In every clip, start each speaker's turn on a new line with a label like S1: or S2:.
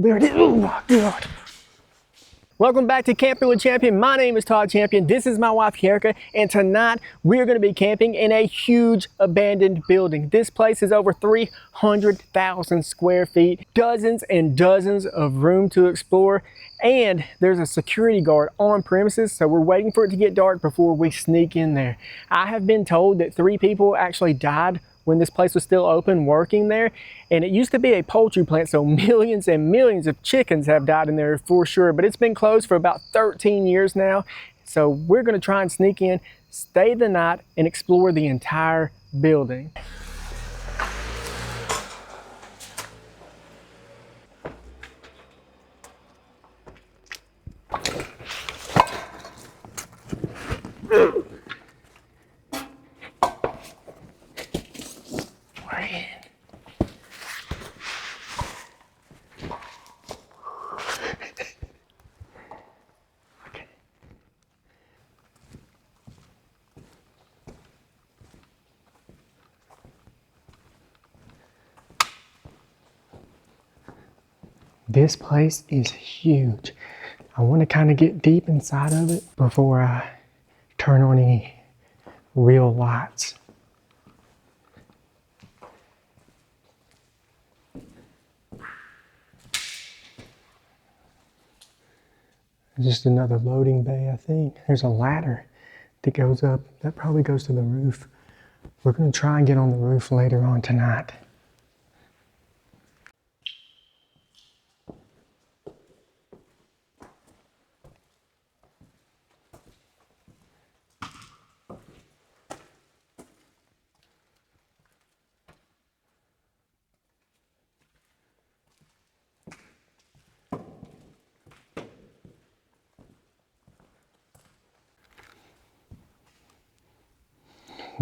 S1: there it is. Oh my God. Welcome back to Camping with Champion. My name is Todd Champion. This is my wife, Karika, and tonight we're going to be camping in a huge abandoned building. This place is over 300,000 square feet, dozens and dozens of room to explore, and there's a security guard on premises, so we're waiting for it to get dark before we sneak in there. I have been told that 3 people actually died when this place was still open working there, and it used to be a poultry plant, so millions and millions of chickens have died in there for sure, but it's been closed for about 13 years now. So we're going to try and sneak in, stay the night, and explore the entire building. This place is huge. I want to kind of get deep inside of it before I turn on any real lights. Just another loading bay, I think. There's a ladder that goes up. That probably goes to the roof. We're going to try and get on the roof later on tonight.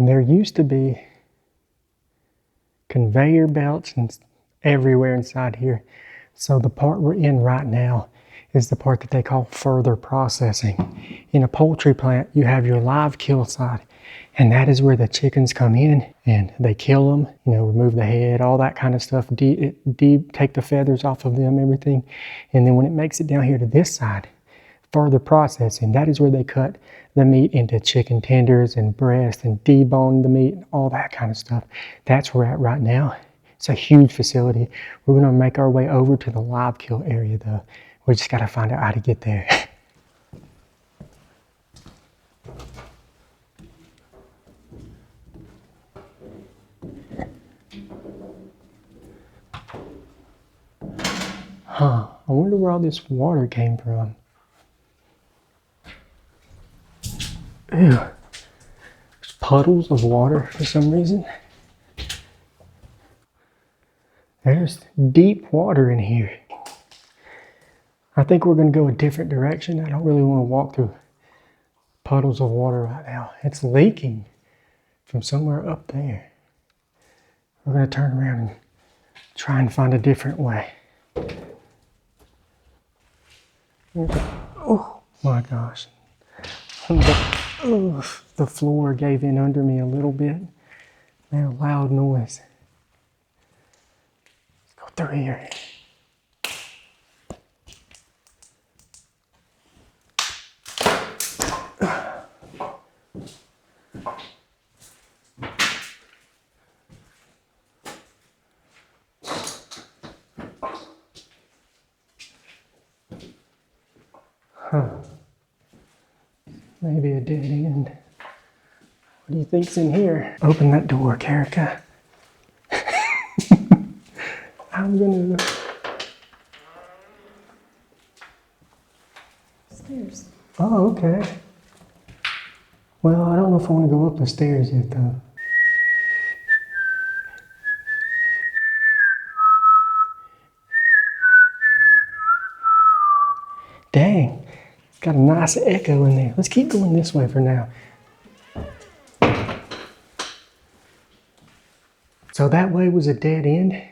S1: There used to be conveyor belts and everywhere inside here. So the part we're in right now is the part that they call further processing. In a poultry plant, you have your live kill side, and that is where the chickens come in and they kill them, you know, remove the head, all that kind of stuff, take the feathers off of them, everything. And then when it makes it down here to this side, further processing, that is where they cut the meat into chicken tenders and breast and debone the meat and all that kind of stuff. That's where we're at right now. It's a huge facility. We're going to make our way over to the live kill area though. We just got to find out how to get there. Huh, I wonder where all this water came from. Ew, there's puddles of water for some reason. There's deep water in here. I think we're going to go a different direction. I don't really want to walk through puddles of water right now. It's leaking from somewhere up there. We're going to turn around and try and find a different way. Oh my gosh. The floor gave in under me a little bit. Made a loud noise. Let's go through here. Huh. Maybe a dead end. What do you think's in here? Open that door, Karika. I'm gonna... Stairs. Oh, okay. Well, I don't know if I want to go up the stairs yet, though. Dang, got a nice echo in there. Let's keep going this way for now. So that way was a dead end.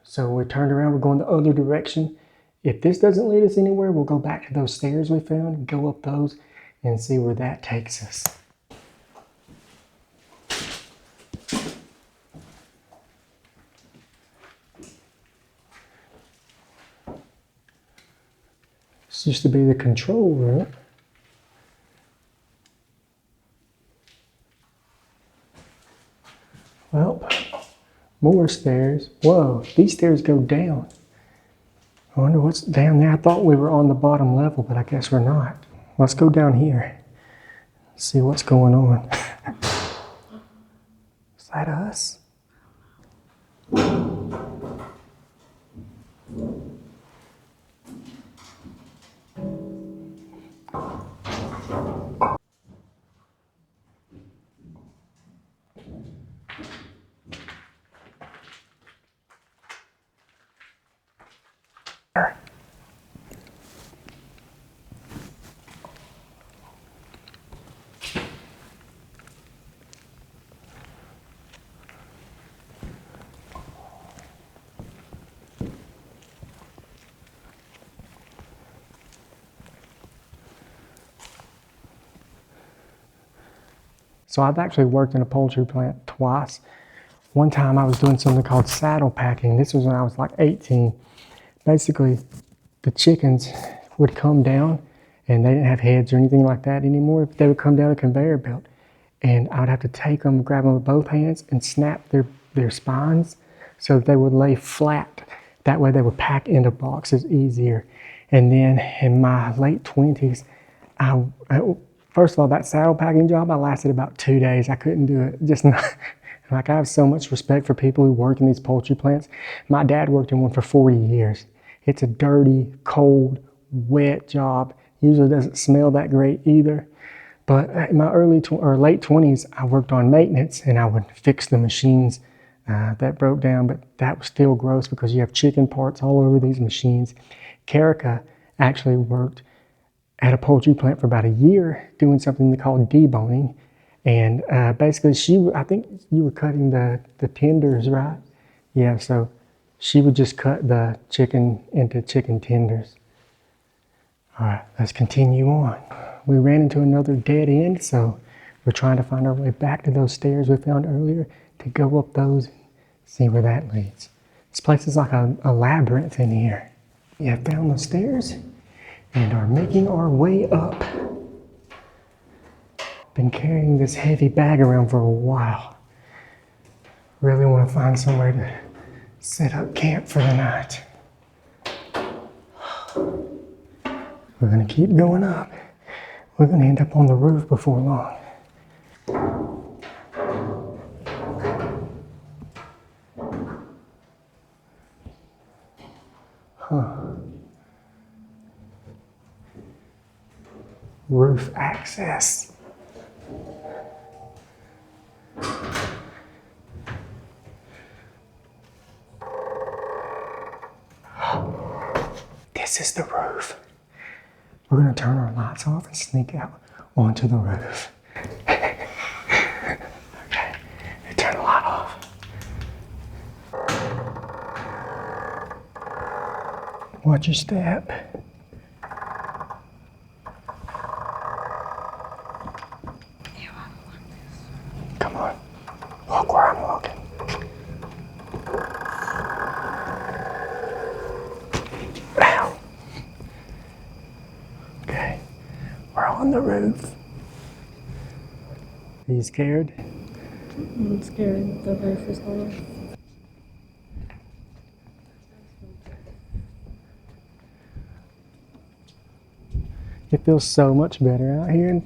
S1: So we turned around, we're going the other direction. If this doesn't lead us anywhere, we'll go back to those stairs we found, go up those, and see where that takes us. This used to be the control room. Well, more stairs. Whoa, these stairs go down. I wonder what's down there. I thought we were on the bottom level, but I guess we're not. Let's go down here. See what's going on. Is that us? So I've actually worked in a poultry plant twice. One time I was doing something called saddle packing. This was when I was like 18. Basically, the chickens would come down and they didn't have heads or anything like that anymore. They would come down a conveyor belt and I would have to take them, grab them with both hands and snap their spines so that they would lay flat. That way they would pack into boxes easier. And then in my late 20s, first of all, that saddle packing job, I lasted about 2 days. I couldn't do it. Just not, like I have so much respect for people who work in these poultry plants. My dad worked in one for 40 years. It's a dirty, cold, wet job. Usually doesn't smell that great either. But in my late 20s, I worked on maintenance and I would fix the machines that broke down, but that was still gross because you have chicken parts all over these machines. Karika actually worked at a poultry plant for about a year doing something called deboning. And basically I think you were cutting the tenders, right? Yeah, so she would just cut the chicken into chicken tenders. All right, let's continue on. We ran into another dead end, so we're trying to find our way back to those stairs we found earlier to go up those and see where that leads. This place is like a labyrinth in here. We have found the stairs and are making our way up. Been carrying this heavy bag around for a while. Really want to find somewhere to set up camp for the night. We're gonna keep going up. We're gonna end up on the roof before long. Roof access. This is the roof. We're gonna turn our lights off and sneak out onto the roof. Okay, turn the light off. Watch your step. Come on, walk where I'm walking. Ow. Okay, we're on the roof. Are you scared?
S2: I'm scared the roof is on.
S1: It feels so much better out here.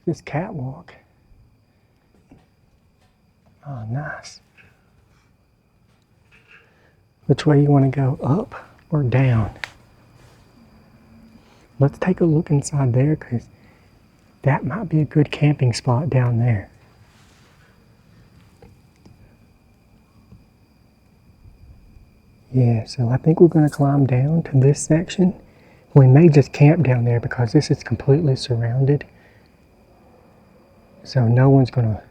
S1: This catwalk. Oh, nice. Which way you want to go, up or down? Let's take a look inside there because that might be a good camping spot down there. Yeah, so I think we're going to climb down to this section. We may just camp down there because this is completely surrounded. So no one's going to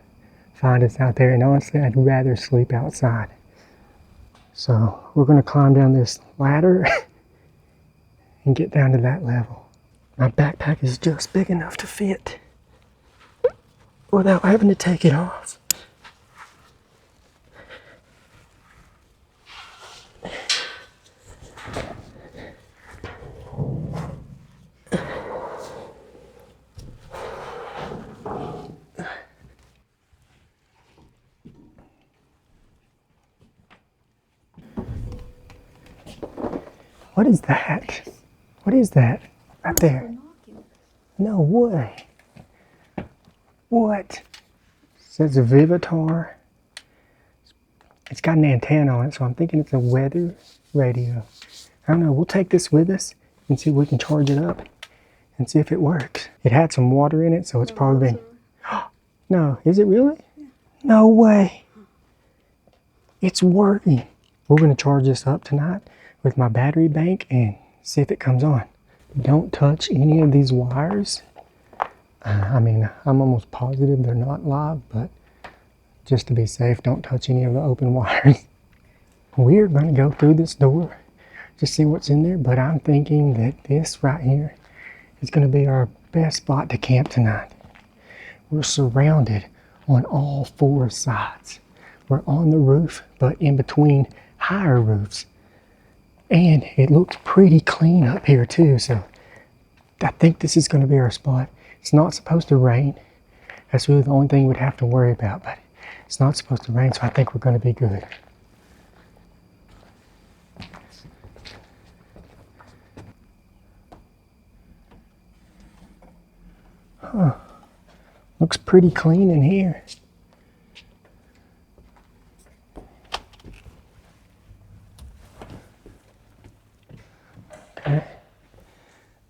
S1: find us out there. And honestly, I'd rather sleep outside. So we're going to climb down this ladder and get down to that level. My backpack is just big enough to fit without having to take it off. What is that? What is that? Right there. No way. What? It says a Vivitar. It's got an antenna on it, so I'm thinking it's a weather radio. I don't know. We'll take this with us and see if we can charge it up and see if it works. It had some water in it, so it's probably been... No, is it really? Yeah. No way. It's working. We're going to charge this up tonight with my battery bank and see if it comes on. Don't touch any of these wires. I mean, I'm almost positive they're not live, but just to be safe, don't touch any of the open wires. We're going to go through this door to see what's in there, but I'm thinking that this right here is going to be our best spot to camp tonight. We're surrounded on all 4 sides. We're on the roof, but in between higher roofs. And it looks pretty clean up here too, so I think this is going to be our spot. It's not supposed to rain. That's really the only thing we'd have to worry about, but it's not supposed to rain, so I think we're going to be good. Huh. Looks pretty clean in here. Okay.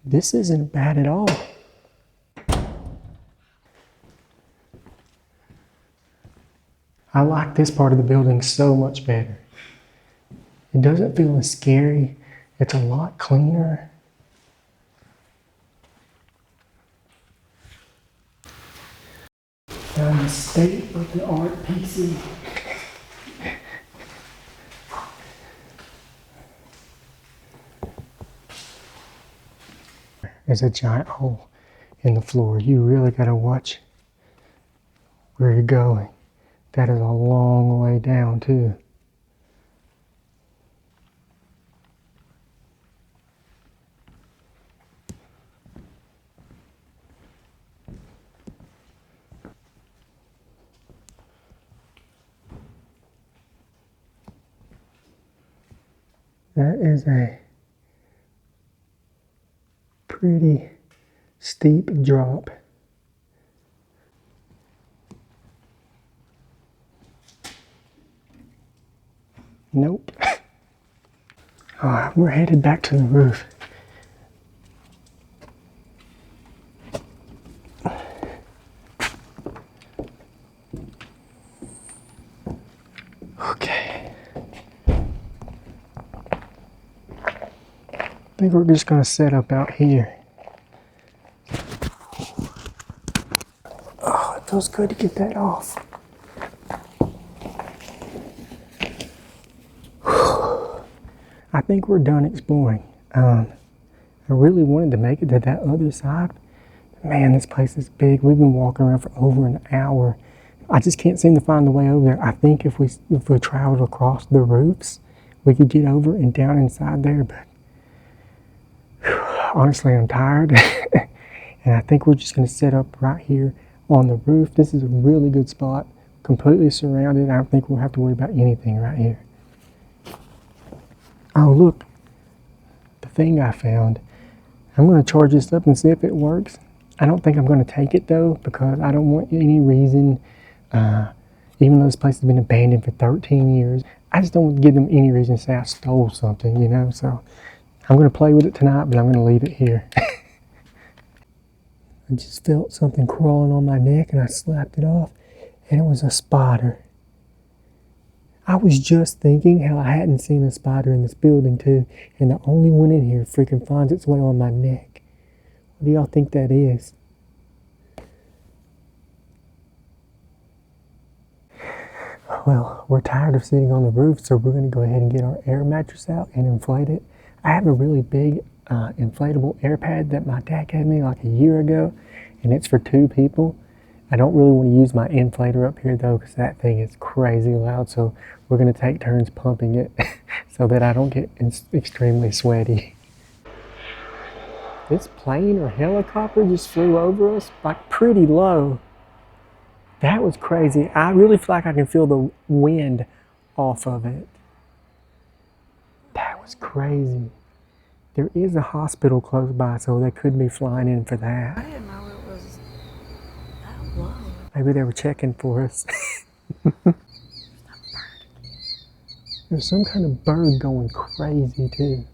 S1: This isn't bad at all. I like this part of the building so much better. It doesn't feel as scary. It's a lot cleaner. Got a state-of-the-art PC. There's a giant hole in the floor. You really gotta watch where you're going. That is a long way down too. That is a pretty steep drop. Nope. All right, we're headed back to the roof. Okay. I think we're just gonna set up out here. Oh, it feels good to get that off. I think we're done exploring. I really wanted to make it to that other side. Man, this place is big. We've been walking around for over an hour. I just can't seem to find the way over there. I think if we traveled across the roofs, we could get over and down inside there, but honestly, I'm tired. And I think we're just gonna set up right here on the roof. This is a really good spot, completely surrounded. I don't think we'll have to worry about anything right here. Oh, look, the thing I found. I'm going to charge this up and see if it works. I don't think I'm going to take it though, because I don't want any reason, even though this place has been abandoned for 13 years, I just don't want to give them any reason to say I stole something, you know? So I'm going to play with it tonight, but I'm going to leave it here. I just felt something crawling on my neck and I slapped it off, and it was a spider. I was just thinking how I hadn't seen a spider in this building too, and the only one in here freaking finds its way on my neck. What do y'all think that is? Well, we're tired of sitting on the roof, so we're going to go ahead and get our air mattress out and inflate it. I have a really big inflatable air pad that my dad gave me like a year ago, and it's for 2 people. I don't really want to use my inflator up here though, because that thing is crazy loud, so we're going to take turns pumping it so that I don't get extremely sweaty. This plane or helicopter just flew over us, like pretty low. That was crazy. I really feel like I can feel the wind off of it. That was crazy. There is a hospital close by, so they could be flying in for
S2: I
S1: that.
S2: didn't know it was that low.
S1: Maybe they were checking for us. There's some kind of bird going crazy too.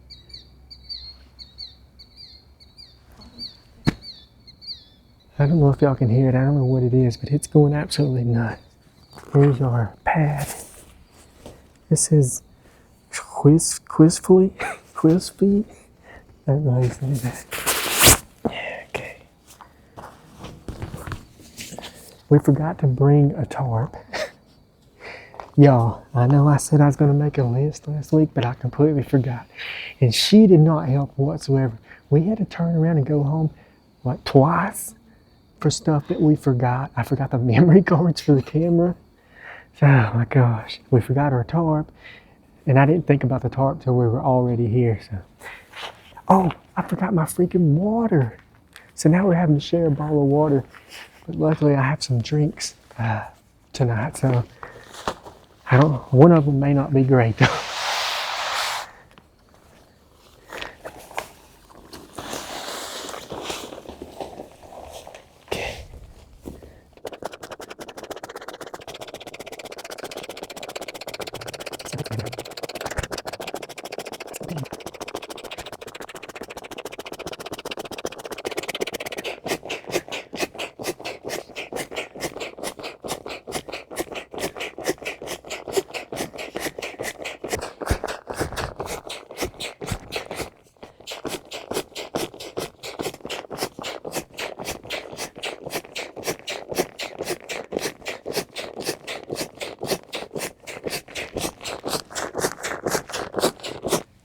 S1: I don't know if y'all can hear it. I don't know what it is, but it's going absolutely nuts. Here's our pad. This is quizfully. I don't know how you say that. Okay. We forgot to bring a tarp. Y'all, I know I said I was going to make a list last week, but I completely forgot. And she did not help whatsoever. We had to turn around and go home like twice for stuff that we forgot. I forgot the memory cards for the camera. Oh my gosh. We forgot our tarp. And I didn't think about the tarp till we were already here. So, oh, I forgot my freaking water. So now we're having to share a bottle of water. But luckily I have some drinks tonight. So I don't know. One of them may not be great though.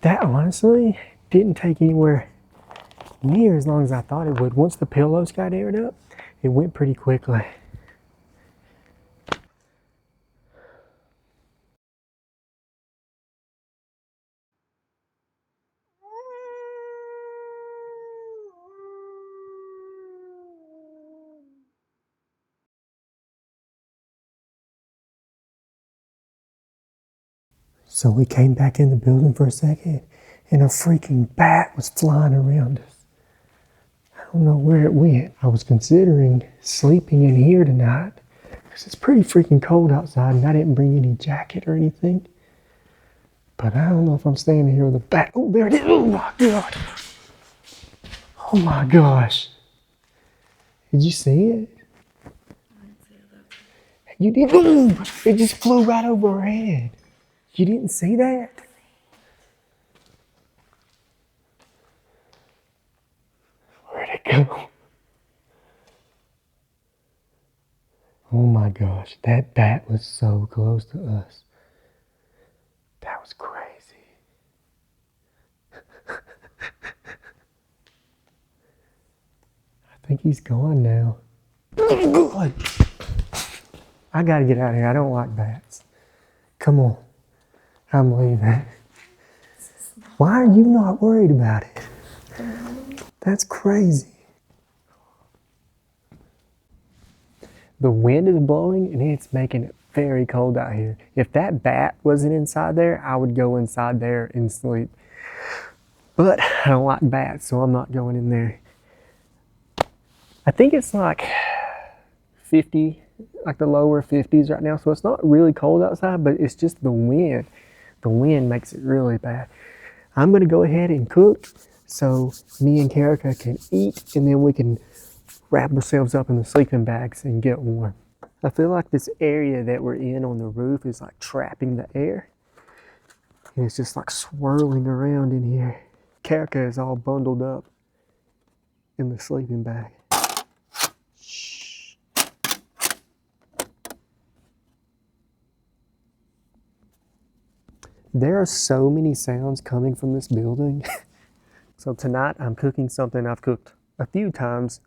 S1: That honestly didn't take anywhere near as long as I thought it would. Once the pillows got aired up, it went pretty quickly. So we came back in the building for a second, and a freaking bat was flying around us. I don't know where it went. I was considering sleeping in here tonight, because it's pretty freaking cold outside, and I didn't bring any jacket or anything. But I don't know if I'm staying here with a bat. Oh, there it is. Oh my God. Oh my gosh. Did you see it? You did. Ooh, it just flew right over our head. You didn't see that? Where'd it go? Oh my gosh, that bat was so close to us. That was crazy. I think he's gone now. God. I gotta get out of here. I don't like bats. Come on. I'm leaving. Why are you not worried about it? That's crazy. The wind is blowing and it's making it very cold out here. If that bat wasn't inside there, I would go inside there and sleep. But I don't like bats, so I'm not going in there. I think it's like 50, like the lower 50s right now, so it's not really cold outside, but it's just the wind. The wind makes it really bad. I'm going to go ahead and cook so me and Karika can eat, and then we can wrap ourselves up in the sleeping bags and get warm. I feel like this area that we're in on the roof is like trapping the air. And it's just like swirling around in here. Karika is all bundled up in the sleeping bag. Shh. There are so many sounds coming from this building. So tonight I'm cooking something I've cooked a few times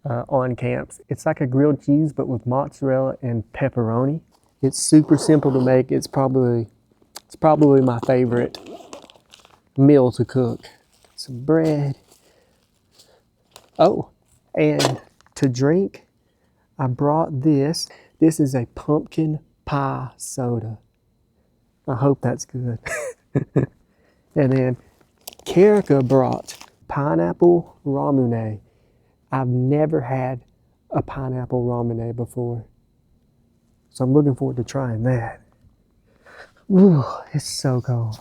S1: on camps. It's like a grilled cheese, but with mozzarella and pepperoni. It's super simple to make. It's probably my favorite meal to cook. Some bread. Oh, and to drink, I brought this. This is a pumpkin pie soda. I hope that's good. And then Karika brought pineapple ramune. I've never had a pineapple ramune before, so I'm looking forward to trying that. Ooh, it's so cold.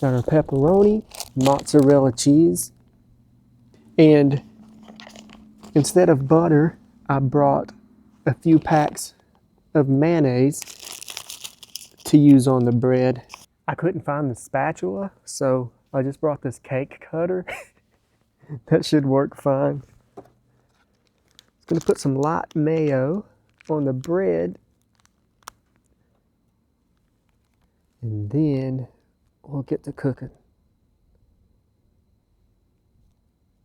S1: Got our pepperoni, mozzarella cheese, and instead of butter, I brought a few packs of mayonnaise to use on the bread. I couldn't find the spatula, so I just brought this cake cutter. That should work fine. I'm gonna put some light mayo on the bread, and then we'll get to cooking.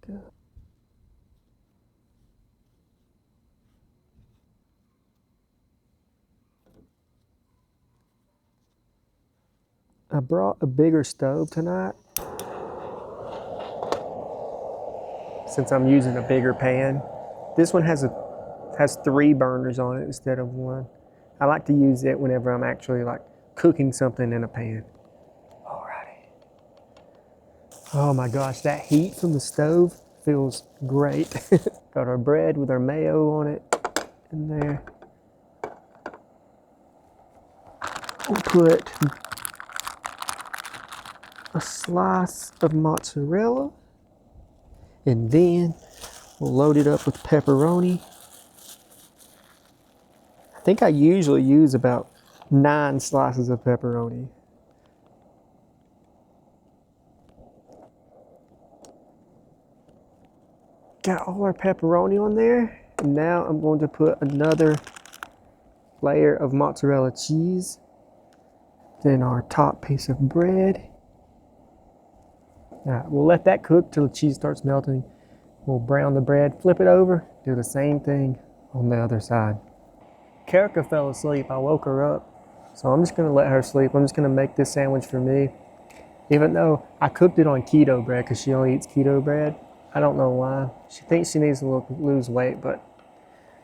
S1: Good. I brought a bigger stove tonight since I'm using a bigger pan. This one has 3 burners on it instead of 1. I like to use it whenever I'm actually like cooking something in a pan. Alrighty. Oh my gosh, that heat from the stove feels great. Got our bread with our mayo on it in there. We'll put a slice of mozzarella, and then we'll load it up with pepperoni. I think I usually use about 9 slices of pepperoni. Got all our pepperoni on there, and now I'm going to put another layer of mozzarella cheese, then our top piece of bread. All right, we'll let that cook till the cheese starts melting. We'll brown the bread, flip it over, do the same thing on the other side. Karika fell asleep. I woke her up, so I'm just gonna let her sleep. I'm just gonna make this sandwich for me. Even though I cooked it on keto bread because she only eats keto bread. I don't know why. She thinks she needs to lose weight, but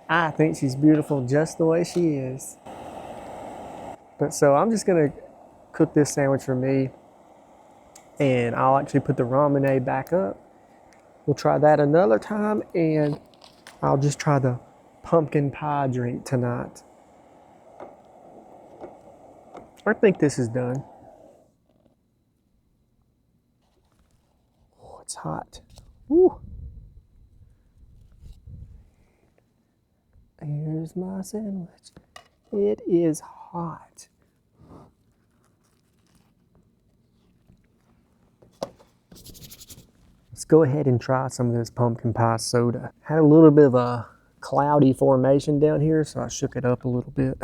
S1: I think she's beautiful just the way she is. But so I'm just gonna cook this sandwich for me, and I'll actually put the ramune back up. We'll try that another time, and I'll just try the pumpkin pie drink tonight. I think this is done. Oh, it's hot. Woo. Here's my sandwich. It is hot. Let's go ahead and try some of this pumpkin pie soda. Had a little bit of a cloudy formation down here, so I shook it up a little bit.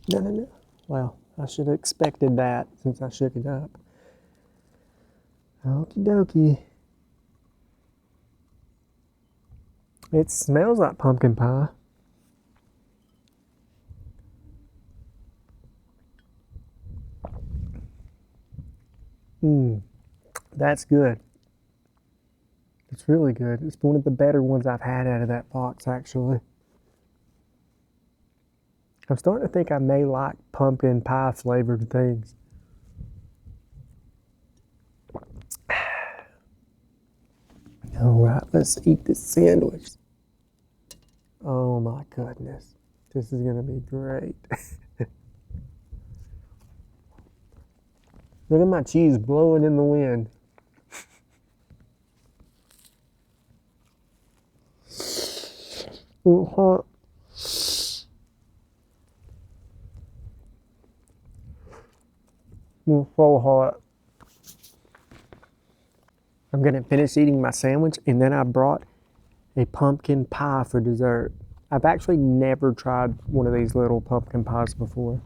S1: No. Well, I should have expected that since I shook it up. Okie dokie. It smells like pumpkin pie. That's good. It's really good. It's one of the better ones I've had out of that box, actually. I'm starting to think I may like pumpkin pie flavored things. All right, let's eat this sandwich. Oh my goodness. This is gonna be great. Look at my cheese blowing in the wind. Ooh, hot. Ooh, so hot. I'm gonna finish eating my sandwich, and then I brought a pumpkin pie for dessert. I've actually never tried one of these little pumpkin pies before.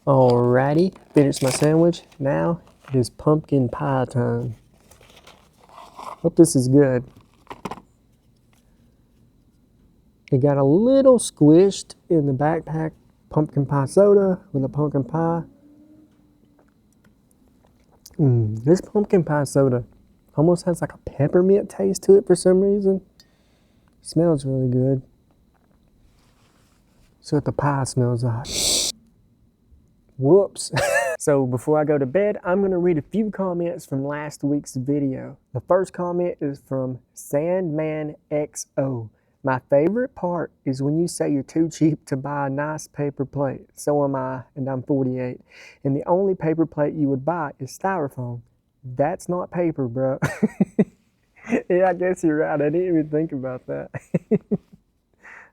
S1: Alrighty, finished my sandwich. Now it is pumpkin pie time. Hope this is good. It got a little squished in the backpack. Pumpkin pie soda with a pumpkin pie. This pumpkin pie soda almost has like a peppermint taste to it for some reason. Smells really good. See what the pie smells like. Whoops. So before I go to bed, I'm going to read a few comments from last week's video. The first comment is from Sandman XO. My favorite part is when you say you're too cheap to buy a nice paper plate. So am I, and I'm 48. And the only paper plate you would buy is styrofoam. That's not paper, bro. Yeah, I guess you're right. I didn't even think about that.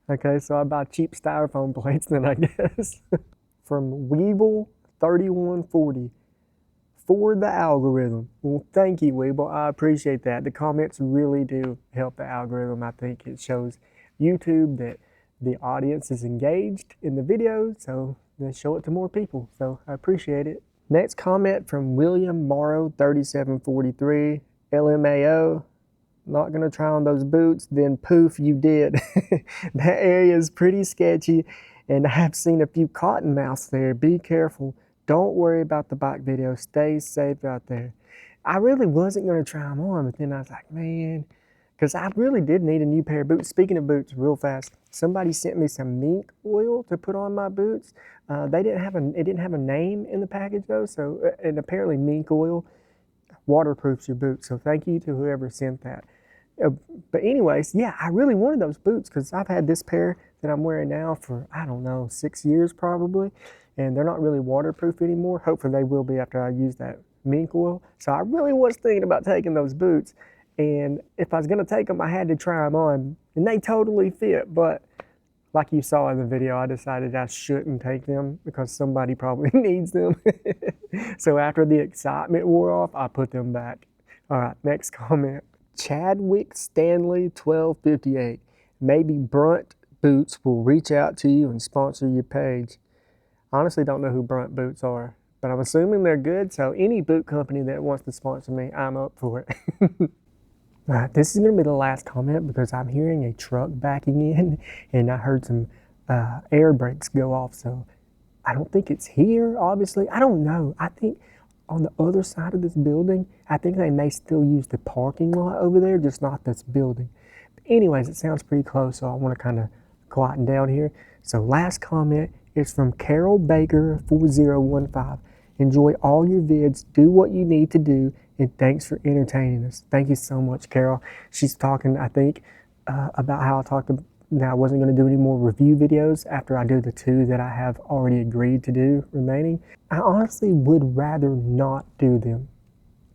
S1: Okay, so I buy cheap styrofoam plates then, I guess. From Weeble3140. For the algorithm. Well, thank you, Weeble. I appreciate that. The comments really do help the algorithm. I think it shows YouTube that the audience is engaged in the video, so they show it to more people. So I appreciate it. Next comment from William Morrow 3743. LMAO. Not gonna try on those boots, then poof, you did. That area is pretty sketchy, and I've seen a few cottonmouths there. Be careful. Don't worry about the bike video. Stay safe out there. I really wasn't gonna try them on, but then I was like, man, because I really did need a new pair of boots. Speaking of boots, real fast, somebody sent me some mink oil to put on my boots. It didn't have a name in the package though, so and apparently mink oil waterproofs your boots. So thank you to whoever sent that. But anyways, yeah, I really wanted those boots because I've had this pair that I'm wearing now for, I don't know, 6 years probably, and they're not really waterproof anymore. Hopefully they will be after I use that mink oil. So I really was thinking about taking those boots, and if I was going to take them, I had to try them on, and they totally fit. But like you saw in the video, I decided I shouldn't take them because somebody probably needs them. So after the excitement wore off, I put them back. All right, next comment. Chadwick Stanley 1258. Maybe Brunt Boots will reach out to you and sponsor your page. Honestly, don't know who Brunt Boots are, but I'm assuming they're good. So any boot company that wants to sponsor me, I'm up for it. All right, this is going to be the last comment because I'm hearing a truck backing in, and I heard some air brakes go off. So I don't think it's here, obviously. I don't know. I think on the other side of this building, I think they may still use the parking lot over there, just not this building. But anyways, it sounds pretty close, so I want to kind of quieten down here. So last comment is from Carol Baker 4015. Enjoy all your vids, do what you need to do, and thanks for entertaining us. Thank you so much, Carol. She's talking, I think, about how I talked about that I wasn't going to do any more review videos after I do the 2 that I have already agreed to do remaining. I honestly would rather not do them.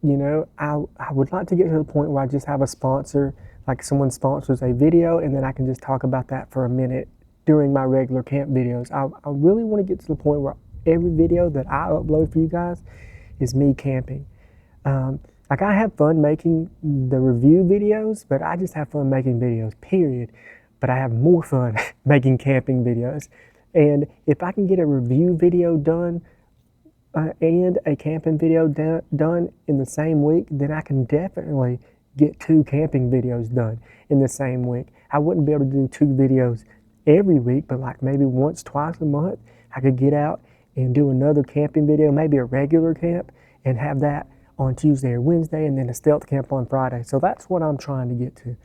S1: You know, I would like to get to the point where I just have a sponsor, like someone sponsors a video, and then I can just talk about that for a minute during my regular camp videos. I really want to get to the point where every video that I upload for you guys is me camping. Like I have fun making the review videos, but I just have fun making videos, period. But I have more fun making camping videos. And if I can get a review video done and a camping video done in the same week, then I can definitely get 2 camping videos done in the same week. I wouldn't be able to do 2 videos every week, but like maybe once, twice a month, I could get out and do another camping video, maybe a regular camp, and have that on Tuesday or Wednesday, and then a stealth camp on Friday. So that's what I'm trying to get to.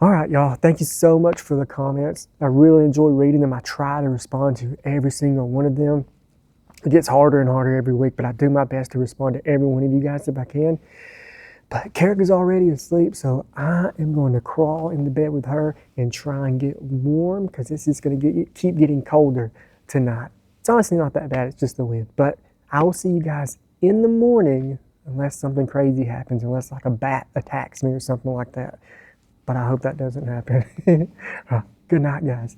S1: All right, y'all, thank you so much for the comments. I really enjoy reading them. I try to respond to every single one of them. It gets harder and harder every week, but I do my best to respond to every one of you guys if I can. But Karika's already asleep, so I am going to crawl into bed with her and try and get warm because this is going to keep getting colder tonight. It's honestly not that bad, it's just the wind. But I will see you guys in the morning unless something crazy happens, unless like a bat attacks me or something like that. But I hope that doesn't happen. Good night, guys.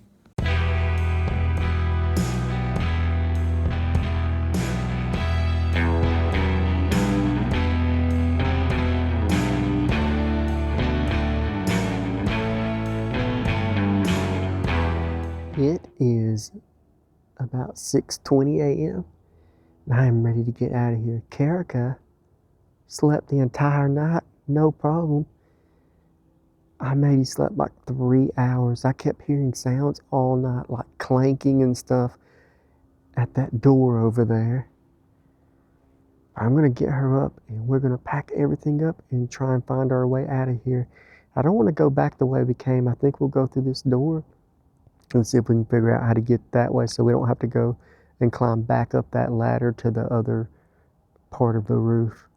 S1: It is about 6:20 a.m. and I am ready to get out of here. Karika slept the entire night, no problem. I maybe slept like 3 hours. I kept hearing sounds all night, like clanking and stuff at that door over there. I'm going to get her up and we're going to pack everything up and try and find our way out of here. I don't want to go back the way we came. I think we'll go through this door and see if we can figure out how to get that way so we don't have to go and climb back up that ladder to the other part of the roof.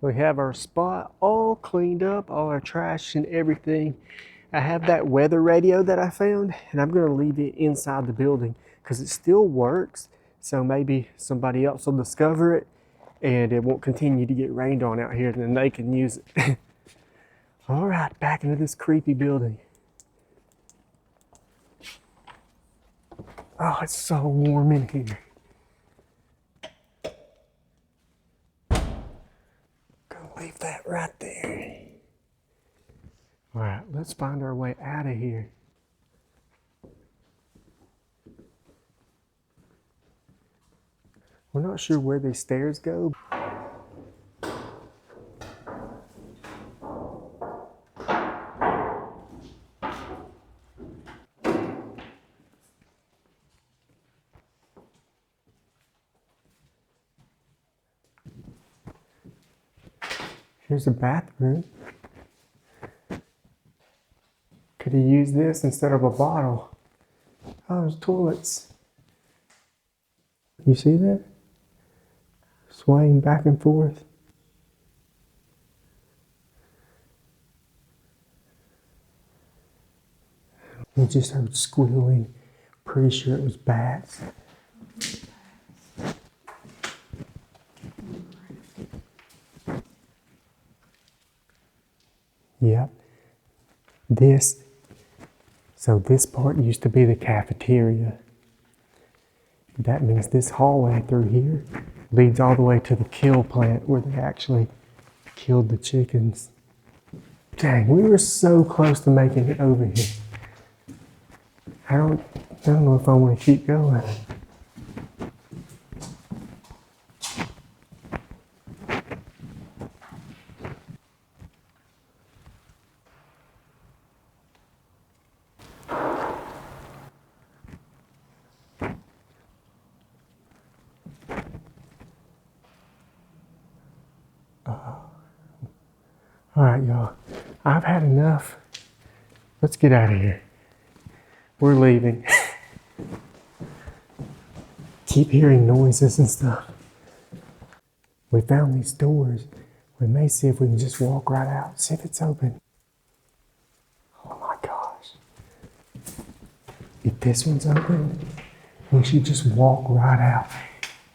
S1: We have our spot all cleaned up, all our trash and everything. I have that weather radio that I found, and I'm gonna leave it inside the building because it still works. So maybe somebody else will discover it and it won't continue to get rained on out here, and then they can use it. All right, back into this creepy building. Oh, it's so warm in here. Gonna leave that right there. All right, let's find our way out of here. We're not sure where these stairs go. Here's a bathroom. Could he use this instead of a bottle? Oh, there's toilets. You see that? Swaying back and forth. We just heard squealing. Pretty sure it was bats. Yep. So this part used to be the cafeteria. That means this hallway through here leads all the way to the kill plant where they actually killed the chickens. Dang, we were so close to making it over here. I don't know if I want to keep going. All right, y'all. I've had enough. Let's get out of here. We're leaving. Keep hearing noises and stuff. We found these doors. We may see if we can just walk right out, see if it's open. Oh my gosh. If this one's open, we should just walk right out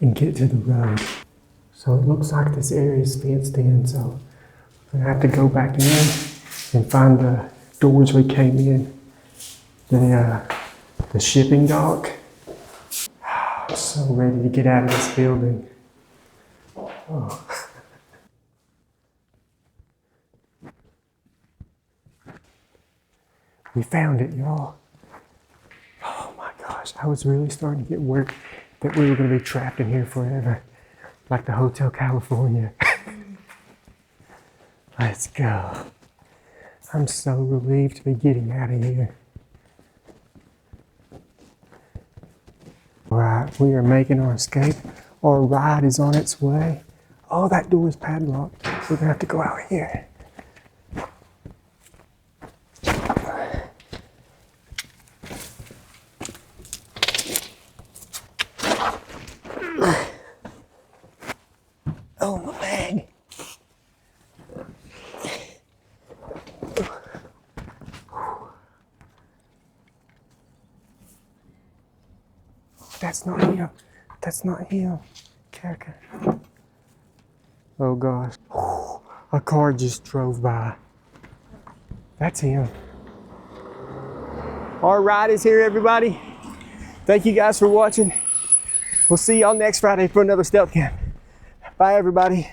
S1: and get to the road. So it looks like this area is fenced in, so we're gonna have to go back in and find the doors we came in. The shipping dock. I'm so ready to get out of this building. Oh. We found it, y'all. Oh my gosh, I was really starting to get worried that we were gonna be trapped in here forever, like the Hotel California. Let's go. I'm so relieved to be getting out of here. All right, we are making our escape. Our ride is on its way. Oh, that door is padlocked. We're gonna have to go out here. Oh, my bag. That's not him. That's not him. Karika. Oh gosh. A car just drove by. That's him. Our ride is here, everybody. Thank you guys for watching. We'll see y'all next Friday for another stealth camp. Bye, everybody.